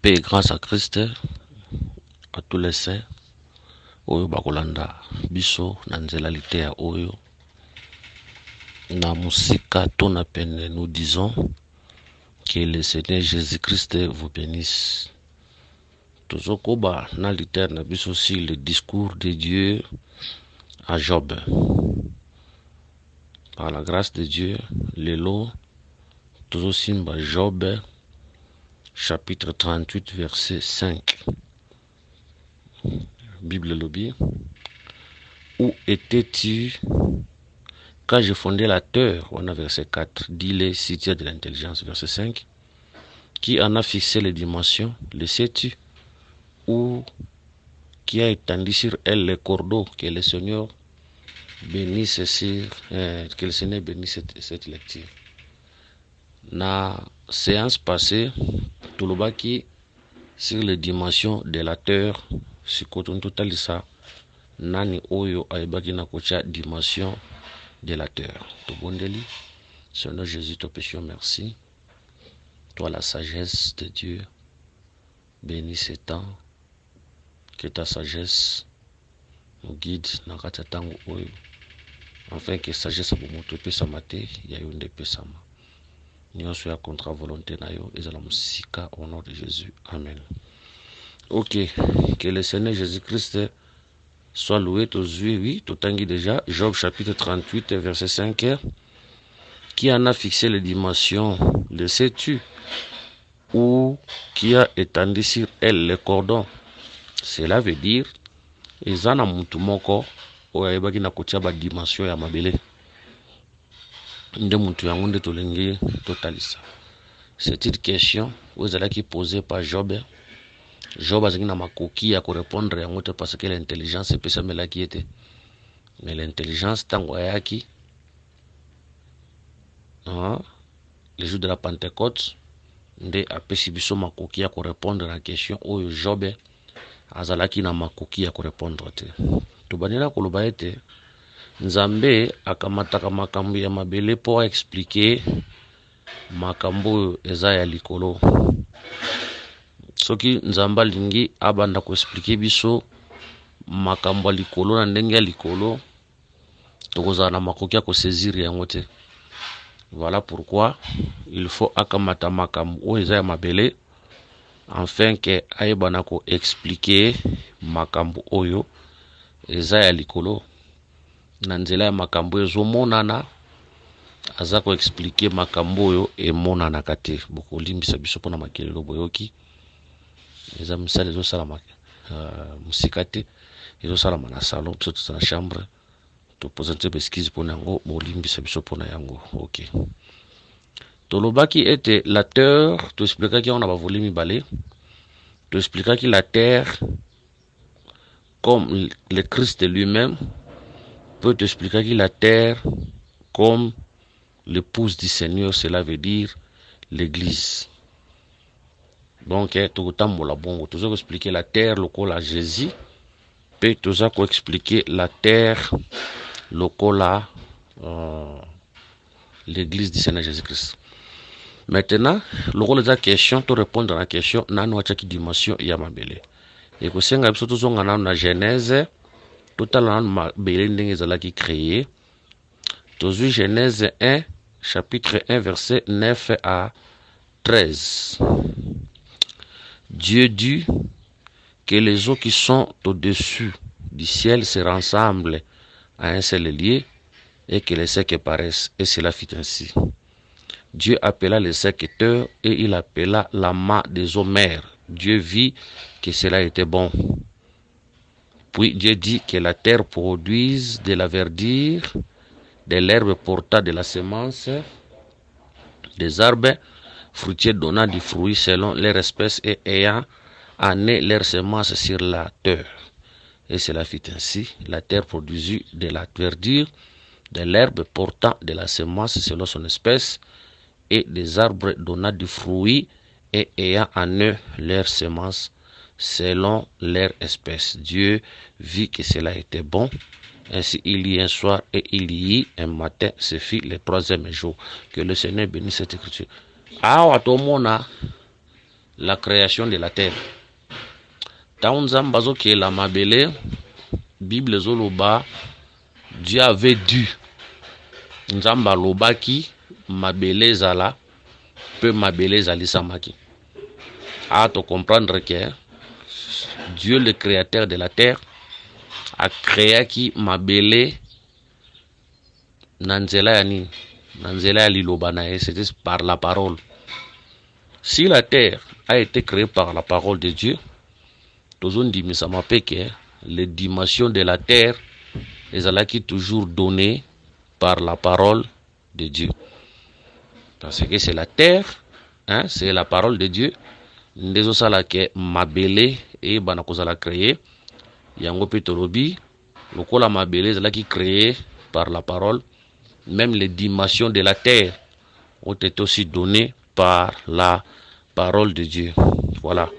paix et grâce à Christ, à tous les saints, oyo bakolanda biso na nzela litea oyo na musika tona pene. Nous disons que le Seigneur Jésus-Christ vous bénisse. Tozokoba na litea na biso aussi le discours de Dieu à Job. Par la grâce de Dieu, lelo tozosimba Job chapitre 38 verset 5. Bible lobby. Où étais-tu quand je fondais la terre? On a verset 4. Dis-les si tu as de l'intelligence. Verset 5. Qui en a fixé les dimensions? Le sais-tu? Ou qui a étendu sur elle les cordeaux? Que le Seigneur bénisse que le Seigneur bénisse cette lecture. Na séance passée, Tulubaki sur les dimensions de la terre, sikoton totalisa nani oyo aibaki na kocha dimension de la terre. Tobondeli, Seigneur Jésus, te péchons merci. Toi la sagesse de Dieu, bénis ces temps, que ta sagesse nous guide dans kati tango oyo, afin que sagesse abomoto pe samate ya yonde pe sama. Nyonso ya contre volonté na yo ezala musika au nom de Jésus. Amen. Ok, que le Seigneur Jésus-Christ soit loué. Oui, tout tangi déjà. Job chapitre 38 verset 5. Qui en a fixé les dimensions? Le sais-tu? Ou qui a étendu sur elle les cordons? Cela veut dire ezana mutu moko oyo ayebaki na kotia ba dimension ya mabele. Nde mutu yango nde tolingi totalisa. C'est une question qui posée par Job. Job a na makoki ya ko répondre yango te parce que l'intelligence epesa melaki ete. Mais l'intelligence tango ayaki le jour de la Pentecôte nde apesi biso makoki ya ko répondre à la question oyo Job azalaki na makoki ya ko répondre te. Tobanela koloba ete Nzambe akamataka makambo ya mabele po expliquer makambo eza ya likolo. Soki Nzamba lingi abanda ko expliquer biso makambo ya likolo na ndenge ya likolo, tokozala na makoki ya ko saisir yango te. Voilà pourquoi il faut akamata makambo oyo eza ya mabele afin que ayebana ko expliquer makambo oyo eza ya likolo. Na nzela ya makambo ezomonana aza ko expliquer makambo oyo emonana kate. Bokolimbisa biso pona makelelo boyoki eza misala ezosala musika te, ezosala na salon biso na chambre to présenter besquise pona yango bolimbisa biso pona yango. Ok, tolobaki ete la terre, to expliquaki on a bavolé mibale. To expliquaki la terre comme le Christ lui-même peut expliquer que la terre comme l'épouse du Seigneur, cela veut dire l'église. Donc, tout expliquer la terre locale à Jésus, peut tout expliquer la terre locale à l'église du Seigneur Jésus-Christ. Maintenant, le rôle de la question, pour répondre à la question, nano achaki dimension yamabele. Et que c'est un peu tout na Genèse. Total mabele ndenge ezalaki créé. Tozui Genèse 1 chapitre 1 verset 9 à 13. Dieu dit que les eaux qui sont au-dessus du ciel se rassemblent à un seul lieu et que les secs paraissent, et cela fit ainsi. Dieu appela les secs terre et il appela la main des eaux mers. Dieu vit que cela était bon. Puis Dieu dit que la terre produise de la verdure, de l'herbe portant de la semence, des arbres fruitiers donnant du fruit selon leur espèce et ayant amené leur semence sur la terre. Et cela fit ainsi. La terre produisit de la verdure, de l'herbe portant de la semence selon son espèce, et des arbres donnant du fruit et ayant amené leur semence selon leur espèce. Dieu vit que cela était bon. Ainsi il y eut un soir et il y eut un matin. Ce fut le troisième jour. Que le Seigneur bénisse cette écriture. Awa tomona la création de la terre. Taunzamba zoke la mabele, Bible zoloba, Dieu avait dû. Nzamba lobaki, mabele zala, peut mabele zali samaki. À te comprendre que Dieu, le créateur de la terre, a créé qui mabele nanzela yani, nanzela ya liloba na c'était par la parole. Si la terre a été créée par la parole de Dieu, les dimensions de la terre, qui toujours données par la parole de Dieu. Parce que c'est la terre, hein, c'est la parole de Dieu. Ndezo sala ke mabele et banakozala créé. Yango petolobi, lokola mabele qui créé par la parole. Même les dimensions de la terre ont été aussi données par la parole de Dieu. Voilà.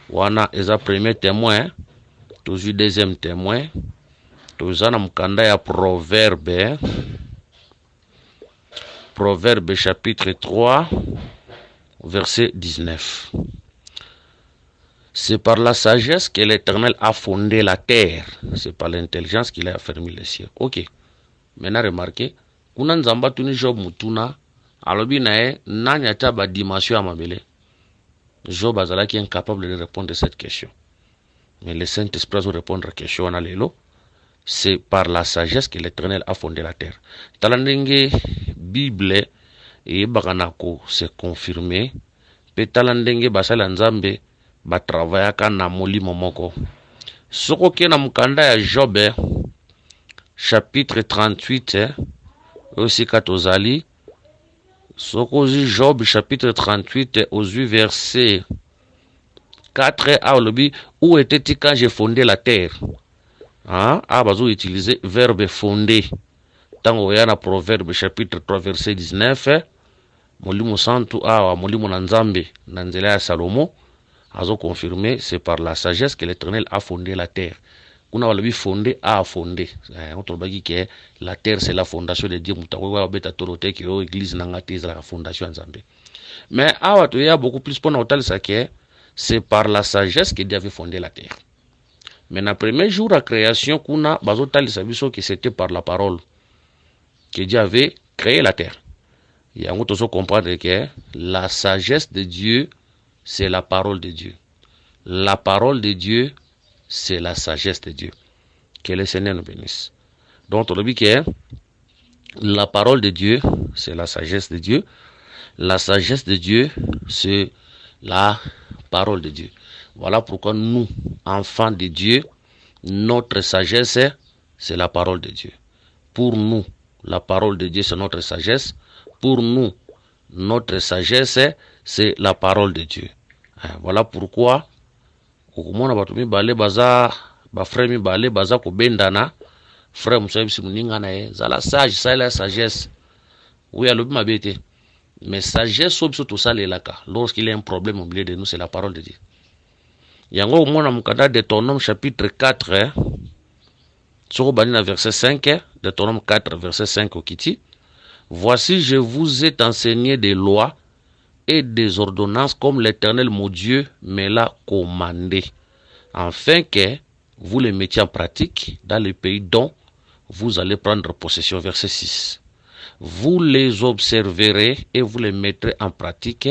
Wana eza premier témoin, toujours deuxième témoin. Tozana mukanda ya Proverbe. Proverbe chapitre 3, verset 19. C'est par la sagesse que l'Éternel a fondé la terre. C'est par l'intelligence qu'il a affermi les cieux. Ok. Maintenant remarquez, kuna nzamba tuni Job mutuna, alobi nae nanya taba dimension ya mabele. Job azalaki incapable de répondre à cette question. Mais le Saint-Esprit va répondre à la question. C'est par la sagesse que l'Éternel a fondé la terre. Talandenge Bible et baganako se confirmé. Pe talandenge basala nzambe ba travaillaka na molimo moko. Soko ke na mukanda ya Job chapitre 38 aussi katozali. Soko Job chapitre 38 aux verset 4 à l'obi où était-il quand j'ai fondé la terre? Ah, bazo utiliser verbe fonder. Tango yana Proverbe chapitre 3 verset 19. Molimo santu awa molimo na nzambe na nzela ya Salomo azo confirmer c'est par la sagesse que l'Éternel a fondé la terre. Kuna walobi fondé a fondé. On trouve que la terre c'est la fondation de Dieu. Mutako wa beta torote que église nangati la fondation nzambe. Mais awa to ya beaucoup plus pour noter ça que c'est par la sagesse que Dieu avait fondé la terre. Mais dans le premier jour de la création, kuna bazotal sabiso que c'était par la parole que Dieu avait créé la terre. Il y a un autre comprendre que la sagesse de Dieu, c'est la parole de Dieu. La parole de Dieu, c'est la sagesse de Dieu. Que le Seigneur nous bénisse. Donc, on dit que la parole de Dieu, c'est la sagesse de Dieu. La sagesse de Dieu, c'est la parole de Dieu. Voilà pourquoi nous, enfants de Dieu, notre sagesse, c'est la parole de Dieu. Pour nous, la parole de Dieu, c'est notre sagesse. Pour nous, notre sagesse, c'est la parole de Dieu. Voilà pourquoi, okumona batumi bale baza, ba frère mi bale baza ko bendana, frère musaib si muninga na zala sage, ça la sagesse. Oui, alobi mabete. Mais sagesse obso tout ça lelaka. Lorsqu'il y a un problème au milieu de nous, c'est la parole de Dieu. Yango mona mukanda Deutéronome chapitre 4, soko banina verset 5, Deutéronome 4 verset 5 au kiti. Voici, je vous ai enseigné des lois et des ordonnances comme l'Éternel mon Dieu me l'a commandé, afin que vous les mettiez en pratique dans le pays dont vous allez prendre possession. Verset 6. Vous les observerez et vous les mettrez en pratique,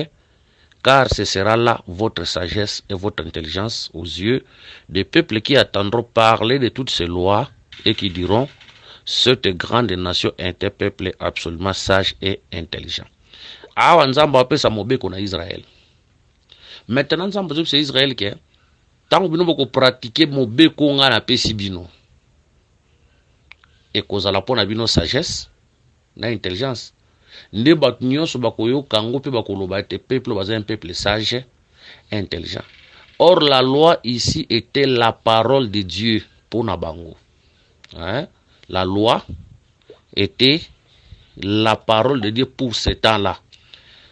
car ce sera là votre sagesse et votre intelligence aux yeux des peuples qui attendront parler de toutes ces lois et qui diront: cette grande nation est un peuple absolument sage et intelligent. Awa nzamba apesa mobeko na Israël. Maintenant nzamba c'est Israël qui tant bino boko pratiquer mobeko nga na pesi bino. Et kozala pona bino sagesse na intelligence. Nde bat nyonso bakoyo kango pe bakoloba te peuple baza un peuple sage, intelligent. Or la loi ici était la parole de Dieu pour Nabango. Hein? La loi était la parole de Dieu pour ce temps-là.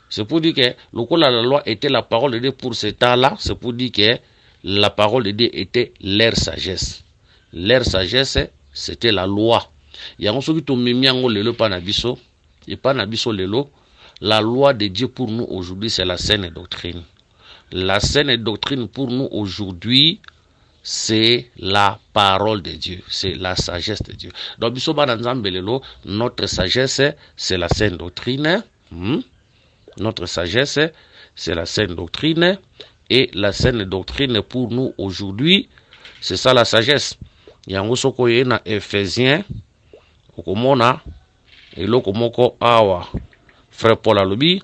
C'est pour dire que la loi était la parole de Dieu pour ce temps-là. C'est pour dire que la parole de Dieu était leur sagesse. Leur sagesse, c'était la loi. Il y a un qui tombe miango lelo panabiso et panabiso lelo. La loi de Dieu pour nous aujourd'hui, c'est la saine doctrine. La saine doctrine pour nous aujourd'hui, c'est la parole de Dieu, c'est la sagesse de Dieu. Donc, notre sagesse, c'est la saine doctrine. Notre sagesse, c'est la saine doctrine. Et la saine doctrine pour nous aujourd'hui, c'est ça la sagesse. Yango soko ye na Ephésiens, okomona, eloko moko awa. Frère Paul alobi,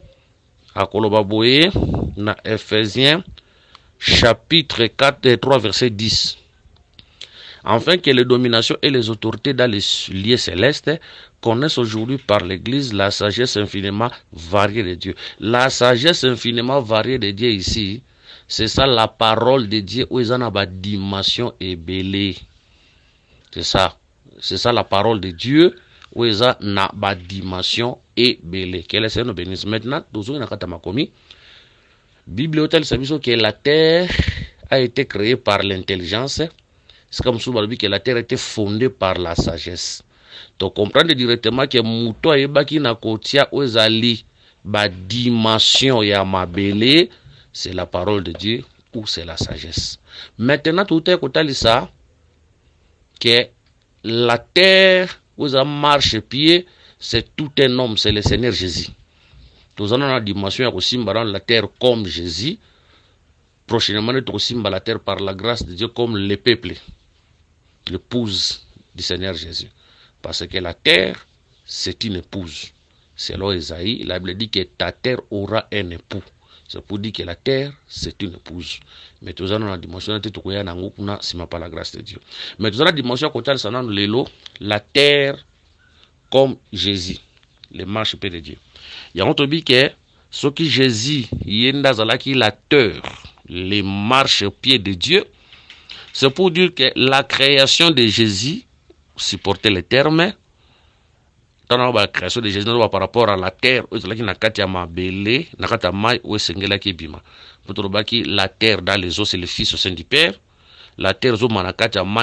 akoloba boye, na Ephésiens, chapitre 4 et 3, verset 10. Afin que les dominations et les autorités dans les lieux célestes connaissent aujourd'hui par l'Église la sagesse infiniment variée de Dieu. La sagesse infiniment variée de Dieu ici, c'est ça la parole de Dieu où ils en ont une dimension ébélée. C'est ça la parole de Dieu où ils ont une dimension ébélée. Quel est le bénéfice maintenant? Bible hôtel sabiso que la terre a été créée par l'intelligence. C'est comme si on dit que la terre était fondée par la sagesse. Donc comprendre directement que muto ayebaki na kotia ozali ba dimension ya mabele, c'est la parole de Dieu ou c'est la sagesse. Maintenant tout est kotali ça que la terre où ça marche pied, c'est tout un homme, c'est le Seigneur Jésus. Nous avons la dimension ya kosimba dans la terre comme Jésus. Prochainement nous kosimba la terre par la grâce de Dieu comme le peuple, l'épouse du Seigneur Jésus. Parce que la terre, c'est une épouse. Selon Esaïe, la Bible dit que ta terre aura un époux. C'est pour dire que la terre, c'est une épouse. Mais tout ça, dans la dimension, c'est pas la grâce de Dieu. Mais tout ça, la dimension, la terre comme Jésus, les marches de Dieu. Il y a un autre que ce qui Jésus, la terre, les marches au pied de Dieu, c'est pour dire que la création de Jésus, supporter les termes, dans la création de Jésus par rapport à la terre, la terre dans les eaux, c'est le Fils au sein du Père. La terre,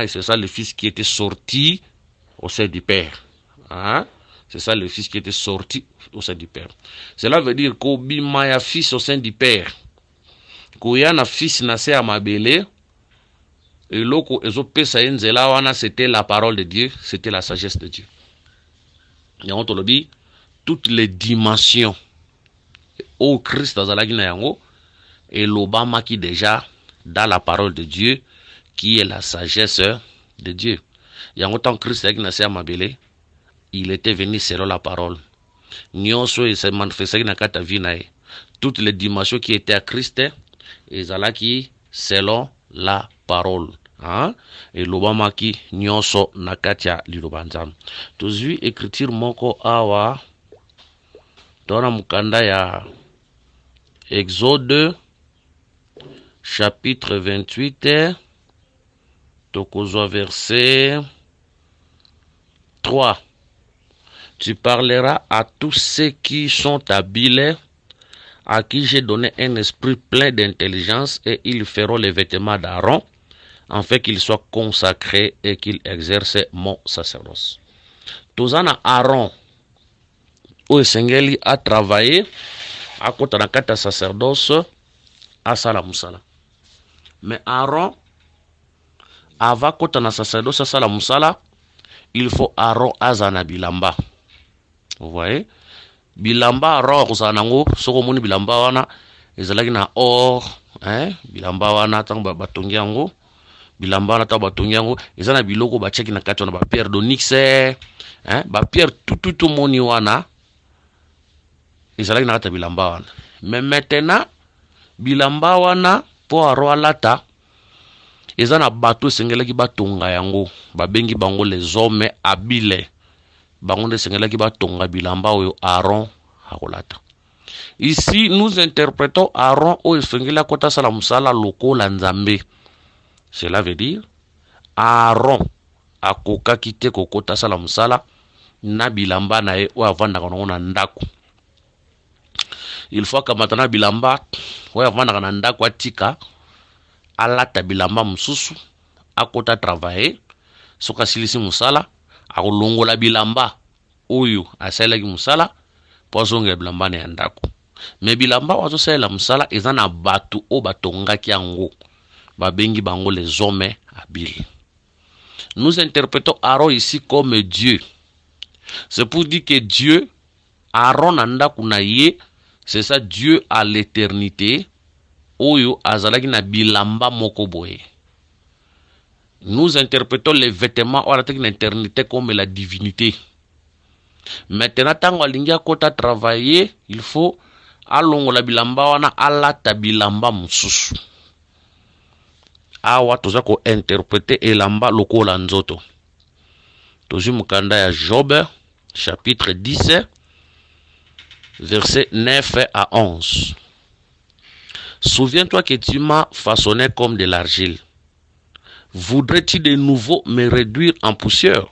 c'est ça le Fils qui était sorti au sein du Père. Hein? C'est ça le Fils qui était sorti au sein du Père. Cela veut dire qu'Obimaya Fils au sein du Père. Koyana Fils nassé à Mabele. Et loko ezopesa enzela wana, c'était la parole de Dieu, c'était la sagesse de Dieu. Yango tolobi toutes les dimensions au Christ azalaki na yango et l'obama qui déjà dans la parole de Dieu qui est la sagesse de Dieu. Yango tant Christ azalaki na se mabele, il était venu selon la parole. Nyonso et se manifestait na kata vie na ye. Toutes les dimensions qui étaient à Christ ezalaki selon la parole. Hein? Et l'obama qui nyonso nakatia lilobanzam. Tozui écriture moko awa dans mukanda ya Exode chapitre 28 tokozwa verset 3. Tu parleras à tous ceux qui sont habiles, à qui j'ai donné un esprit plein d'intelligence, et ils feront les vêtements d'Aaron, afin qu'il soit consacré et qu'il exerce mon sacerdoce. Tozana Aaron, où Sengeli a travaillé, à côté de la sacerdoce, à Salamusala. Mais Aaron, avant côté de sacerdoce, à Salamusala, il faut Aaron azana bilamba. Vous voyez? Bilamba Aaron ozanango, sokomoni bilamba wana, ezalaki na or, hein? Bilamba wana tanga batongiango. Bilamba na tabatongiango ezana biloko ba cheki na kati na ba pierre d'onyx, hein, ba pierre tout moni wana ezalaki na kati bilamba wana. Mais maintenant bilamba wana po aro alata ezana bato sengelaki batonga yango, babengi bango les hommes habiles, bango de sengelaki batonga bilamba oyo Aaron akolata. Ici nous interprétons Aaron o esengela kota sala musala lokola nzambe. Cela veut dire Aaron akoka kite kokota sala musala na bilamba na e o avanda na ndako. Il faut que maintenant bilamba o avanda na ndako atika alata bilamba mususu akota travailler soka silisi musala akolongola bilamba oyo asalaki musala po zonga bilamba na ndako. Mais bilamba ozo sala musala eza na batu o batongaki yango babengi bango les hommes habiles. Nous interprétons Aaron ici comme Dieu. C'est pour dire que Dieu, Aaron anda kunaye, c'est ça Dieu à l'éternité. Oyo azalaki na bilamba moko boye. Nous interprétons les vêtements à l'éternité comme la divinité. Maintenant, tango alingia kota travailler, il faut alongo la bilamba wana alata bilamba mususu. Awa toza ko interpréter elamba lokola nzoto. Tozu mukanda ya Job chapitre 10 verset 9 à 11. Souviens-toi que tu m'as façonné comme de l'argile. Voudrais-tu de nouveau me réduire en poussière?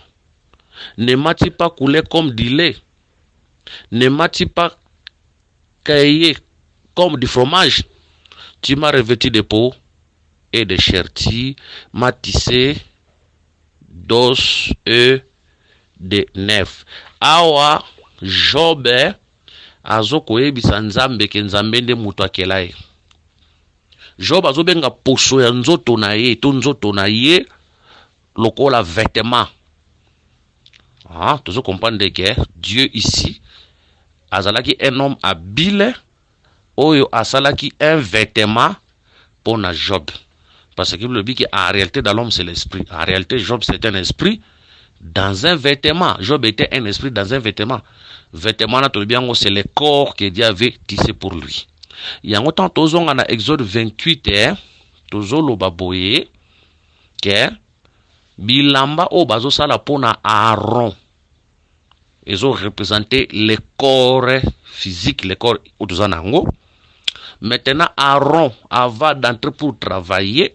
Ne m'as-tu pas coulé comme du lait? Ne m'as-tu pas caillé comme du fromage? Tu m'as revêtu de peau et de chair, tu m'as tissé d'os et de nerfs. Awa Job azoko yebisa nzambe ke nzambe nde mutu akela ye. Job azobenga poso ya nzoto na ye, to nzoto na ye lokola vêtement. Ah, tu comprendre que Dieu ici azalaki un homme habile oyo asalaki un vêtement pour na Job. Parce que le dit qu'en réalité dans l'homme c'est l'esprit. En réalité Job c'est un esprit dans un vêtement. Job était un esprit dans un vêtement. Vêtement là tout bien c'est le corps que Dieu avait tissé pour lui. Il y a autant tozonga na Exode 28 tozolo baboye que bilamba o bazo sala pona Aaron. Ils ont représenté le corps physique, le corps utuzanango. Maintenant Aaron avant d'entrer pour travailler,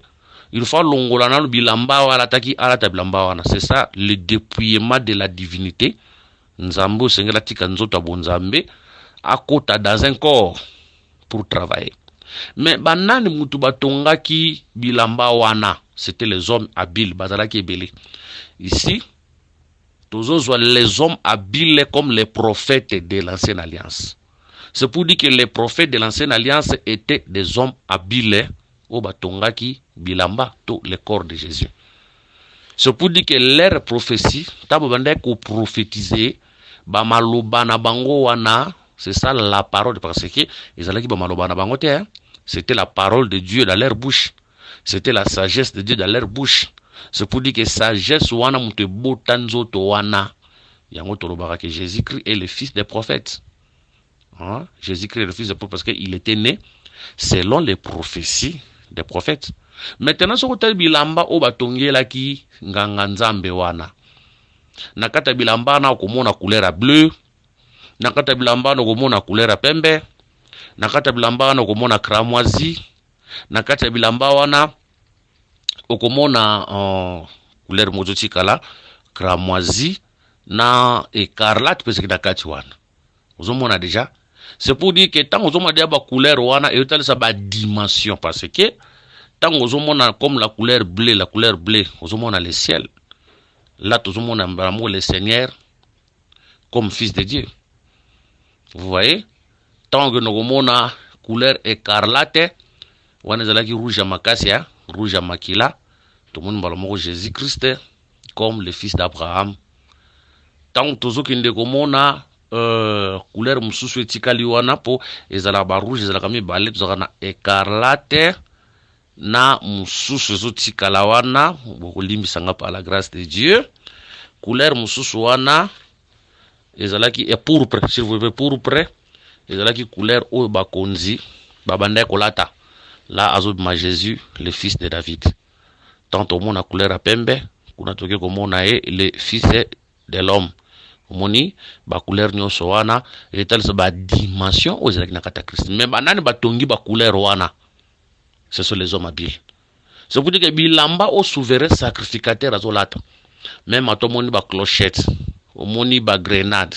il faut longolana le bilamba wala taki alata bilamba wana. C'est ça le dépouillement de la divinité. Nzambo sengela tika nzoto bonzambe akota dans un corps pour travailler. Mais banani mutu batongaki bilamba wana, c'était les hommes habiles bazalaki ebele. Ici tous les hommes habiles comme les prophètes de l'ancienne alliance. C'est pour dire que les prophètes de l'ancienne alliance étaient des hommes habiles au batongaki bilamba tout le corps de Jésus. C'est pour dire que leur prophétie, tabobande ko prophétiser ba maloba na bango wana, c'est ça la parole parce que ils allaient ki ba maloba na bango te, c'était la parole de Dieu dans leur bouche. C'était la sagesse de Dieu dans leur bouche. C'est pour dire que sagesse wana mute botanzo to wana. Yango tolobaka que Jésus-Christ est le fils des prophètes. Hein? Jésus-Christ est le fils des prophètes parce qu'il était né selon les prophéties des prophètes. Maintenant ce côté bilamba o batongela ki nganga nzambe wana. Nakata bilamba na komona couleur bleu. Nakata bilamba na komona couleur pembe. Nakata bilamba na komona cramoisi. Nakata bilamba wana okomona couleur mozochi kala cramoisi na écarlate parce que nakati wana. Ozomona déjà. C'est pour dire que tant ozomona dia ba couleur wana et ça ba dimension parce que tant ozomona comme la couleur bleue, ozomona le ciel. Là ozomona vraiment le Seigneur comme fils de Dieu. Vous voyez? Tant que ozomona couleur écarlate wana zalaki rouge à macasia, rouge à makila, tout le monde parle Jésus-Christ comme le fils d'Abraham. Tant tozokinde komona couleur mususu etikali wana po ezala ba rouge ezala kami balé tozaka na écarlate na mususu ezotikala wana bokolimbisanga par la grâce de Dieu. Couleur mususu wana ezalaki e pourpre, s'il vous plaît, pourpre ezalaki couleur oyo bakonzi babanda kolata. Là azobima Jésus le fils de David. Tant au monde a couleur à pembe kuna toke komona e le fils de l'homme. Moni ba couleur nyonso wana etal sa ba dimension aux elaki na kata Christ. Mais banani batongi ba couleur wana. Ce sont les hommes habiles. C'est pour dire que bilamba au souverain sacrificateur azolata. Même atomoni ba clochette, omoni ba grenade.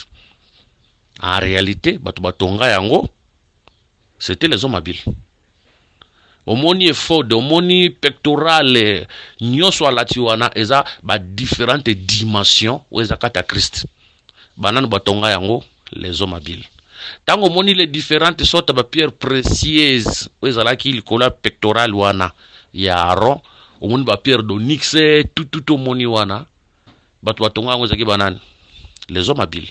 En réalité, batu batonga yango c'était les hommes habiles. Omoni effort de omoni pectoral nyonso alati wana eza ba différentes dimensions où eza kata Christ. Banan batonga yango les hommes habiles. Tant qu'on moni les différentes sortes de pierres précieuses, où là qui le cola pectoral wana, ya Aaron, au moni ba pierre d'onyx, tout au moni wana, batouatonga ngozaki banane. Les hommes habiles.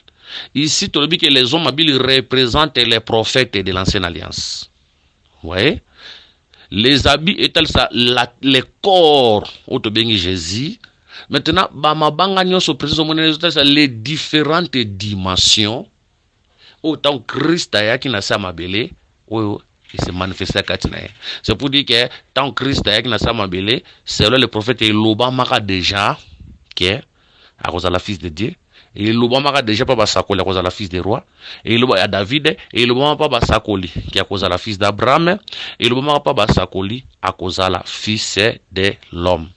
Ici, tu dis que les hommes habiles représentent les prophètes de l'ancienne alliance. Vous voyez? Les habits étaient ça, les corps, au Jésus. Maintenant, les différentes dimensions, autant Christ a qui n'a pas mabélé, il se manifeste à Katinae. C'est pour dire que tant Christ a qui n'a pas mabélé, c'est là le prophète et l'Obama déjà, qui est à cause de la fils de Dieu. Et l'Obama déjà pas basakoli à cause de la fils des rois. Et l'Obama David, et l'Obama pas basakoli qui à cause de la fils d'Abraham. Et l'Obama pas basakoli à cause de la fils de l'homme.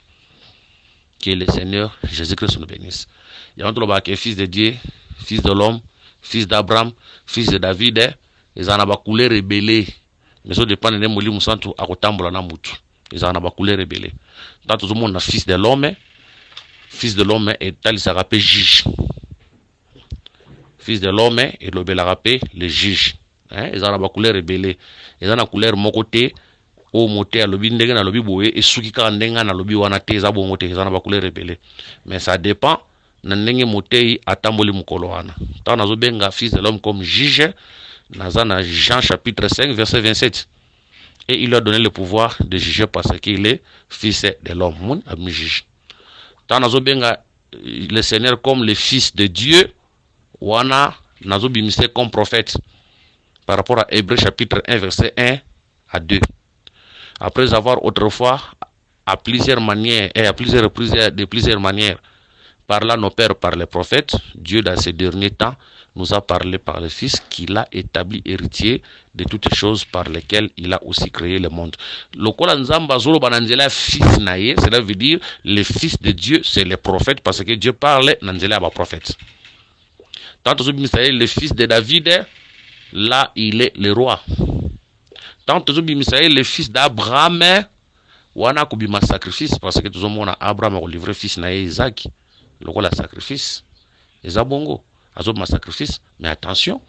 Qui est le Seigneur Jésus-Christ nous bénisse. Il y a un autre qui est fils de Dieu, fils de l'homme, fils d'Abraham, fils de David. Ils en ont coulé rebellé. Mais ça dépend de l'émoli musantu à kotambola na mutu. Ils en ont coulé rebellé. Dans tout le monde, fils de l'homme. Fils de l'homme est tel ça rappelle juge. Fils de l'homme et le bel rappelé le juge. Ils en ont la couleur rebellée. Ils en ont couleur mon côté au moté à lobby ndenge na lobby boye et suki ka ndenga na lobby wana te za bon moté ils en ont la couleur rebellée. Mais ça dépend na ndenge moté atamboli mukolo wana. Tant nazo benga fils de l'homme comme juge na Jean chapitre 5 verset 27. Et il leur a donné le pouvoir de juger parce qu'il est fils de l'homme. Mon ami juge. Tant nazo benga le Seigneur comme le fils de Dieu. Wana nazo bimise comme prophète par rapport à Hébreux chapitre 1 verset 1 à 2. Après avoir autrefois à plusieurs manières et à plusieurs reprises de plusieurs manières parlant nos pères par les prophètes, Dieu dans ces derniers temps nous a parlé par le Fils qu'il a établi héritier de toutes choses par lesquelles il a aussi créé le monde. Lokola nzamba zolo bananzela fils naye, cela veut dire le fils de Dieu, c'est le prophète parce que Dieu parlait nanzela ba prophète. Tant le fils de David, là il est le roi. Tant le fils d'Abraham, wana kubima sacrifice parce que tout le monde Abraham a livré fils na Isaac. Le roi la sacrifice. Ezabongo, azobima sacrifice, mais attention,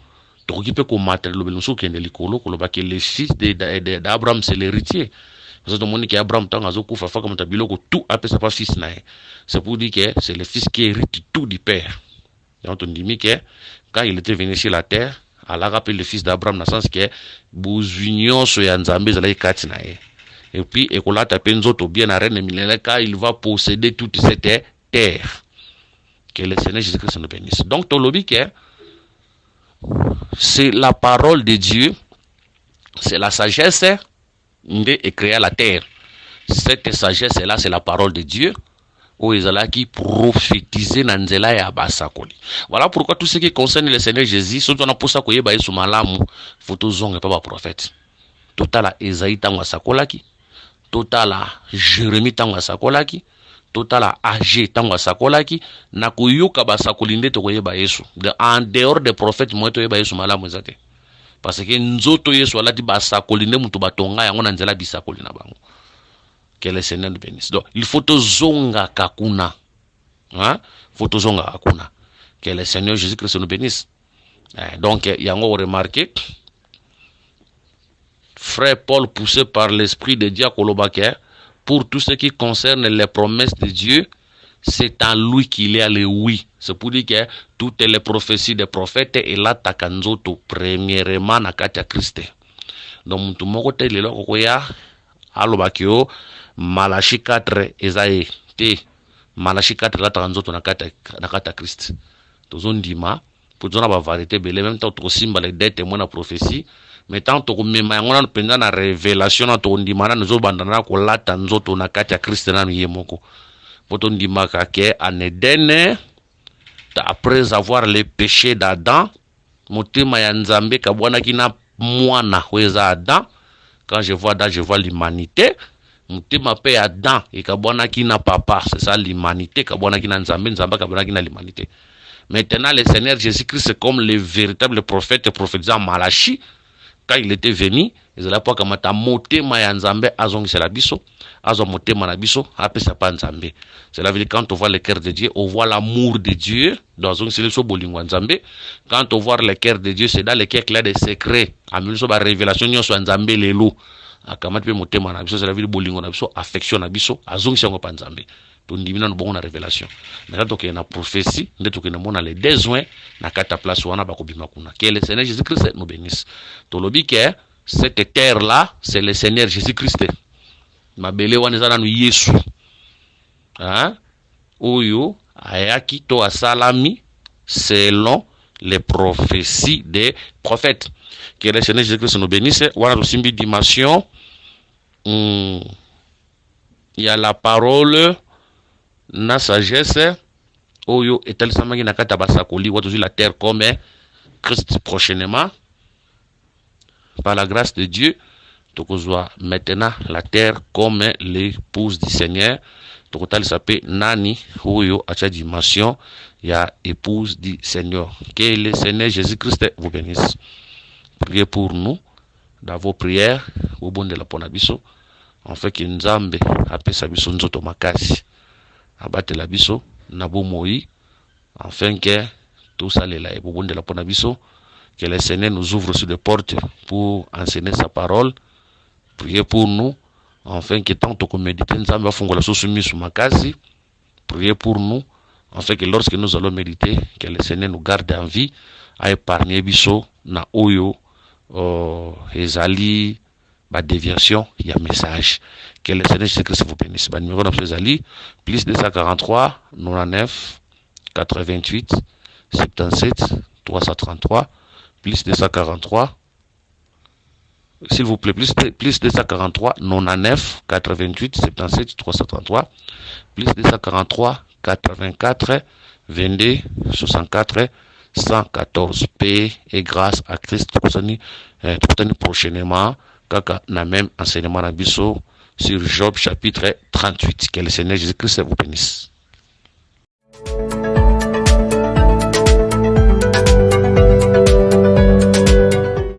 tu occupes comme matériel le musu qui est likolo que le fils d'Abraham c'est l'héritier. Parce que tout le monde qui Abraham tant azoku fafa comme tabiloko tout appelle ça pas fils na. C'est pour dire que c'est le fils qui hérite tout du père. Donc on dit que quand il était venu sur la terre, Allah rappelle le fils d'Abraham dans le sens que Bouzunion soya nzambe zala ikati na ye. Et puis ekola tapenzo to bien à reine milele car il va posséder toute cette terre. Que le Seigneur Jésus-Christ nous bénisse. Donc tolobi que c'est la parole de Dieu, c'est la sagesse de créer la terre. Cette sagesse là c'est la parole de Dieu. Qui prophétiser nanzela ya basakoli. Voilà pourquoi tout ce qui concerne le Seigneur Jésus, surtout on a pour ça que yeba yesu malamu, photo zonge pas prophète. Totala Esaïe tangwa sakolaki, totala Jérémie tangwa sakolaki, totala Agé tangwa sakolaki, na kuyuka basakoli nde to yeba yesu. En dehors des prophètes moi to yeba yesu malamu ezate. Parce que nzoto yesu alati basakoli nde mutu batonga yango nanzela bisakoli na bango. Que le Seigneur nous bénisse. Donc, il faut te zonga kakuna. Hein? Faut te zonga kakuna. Que le Seigneur Jésus-Christ nous bénisse. Donc, il y a encore remarqué, frère Paul poussé par l'esprit de Dieu pour tout ce qui concerne les promesses de Dieu, c'est en lui qu'il y a le oui. C'est pour dire que toutes les prophéties des prophètes et là takanzoto premièrement na katia Christ. Donc, tout le monde est là koya alobakio Malachi 4 Esaïe te Malachi 4 la takanzoto na kata Christ. Tozondima pour donner la vérité belé même temps to simba les dettes témoins na prophétie mais tant to mema ngona penda na révélation na to ndima na nzo bandana ko lata nzoto na kata Christ na yemoko. Poto ndima ka ke en Éden après avoir les péchés d'Adam motema ya nzambe ka bwana kina mwana weza Adam. Quand je vois Adam, je vois l'humanité. Mutema pe Adam et kabwana kina papa, c'est ça l'humanité, kabwana kina nzambe, nzamba kabwana kina l'humanité. Maintenant le Seigneur Jésus-Christ c'est comme le véritable prophète prophétisant Malachi. quand il était venu, ezala po kamata motema ya nzambe azongisela biso, azo motema na biso, apesa pa nzambe. Cela veut dire quand on voit le cœur de Dieu, on voit l'amour de Dieu dans azongisela so bolingo nzambe. Quand on voit le cœur de Dieu, c'est dans le cœur qu'il y a des secrets. Amelu so ba révélation nyonso nzambe lelo. Akamata pe motema na biso, cela veut dire bolingo na biso, affection na biso, azongisa ngo pa nzambe. Tondimina no bongo na révélation. Mais quand on a prophétie, ndeto ke na mona les besoins na kata place wana ba kobima kuna. Que le Seigneur Jésus-Christ nous bénisse. Tolobi que cette terre là, c'est le Seigneur Jésus-Christ. Mabele wana ezana no Yesu. Hein? Oyo ayaki to asalami selon les prophéties des prophètes. Que le Seigneur Jésus-Christ nous bénisse. Wana simbi dimension. Il y a la parole na sagesse oyo etalisamaki na kata basakoli watu la terre comme Christ prochainement par la grâce de Dieu. Tokozwa maintenant la terre comme l'épouse du Seigneur. Tokotalisaka pe nani oyo acha dimension ya épouse du Seigneur. Que le Seigneur Jésus-Christ vous bénisse. Priez pour nous dans vos prières au bon de la ponabiso, en fait que nzambe apesa biso nzoto makasi abate la biso na bomoi, afin que tout ça les là et bon de la ponabiso, que le Seigneur nous ouvre sur des portes pour enseigner sa parole. Priez pour nous, afin que tant que méditer nzambe va fongola so sumi su makasi. Priez pour nous, afin que lorsque nous allons méditer, que le Seigneur nous garde en vie, à épargner biso na oyo ezali ba déviation, il y a message. Que le Seigneur Jésus-Christ vous bénisse. Ba numéro d'absolu ezali plus 243 99 88 77 333 plus 243 s'il vous plaît, plus 243 99 88 77 333 plus 243 84 22 64 114. Paix et grâce à Christ. Prochainement kaka na même enseignement na biso sur Job chapitre 38. Que le Seigneur Jésus-Christ vous bénisse.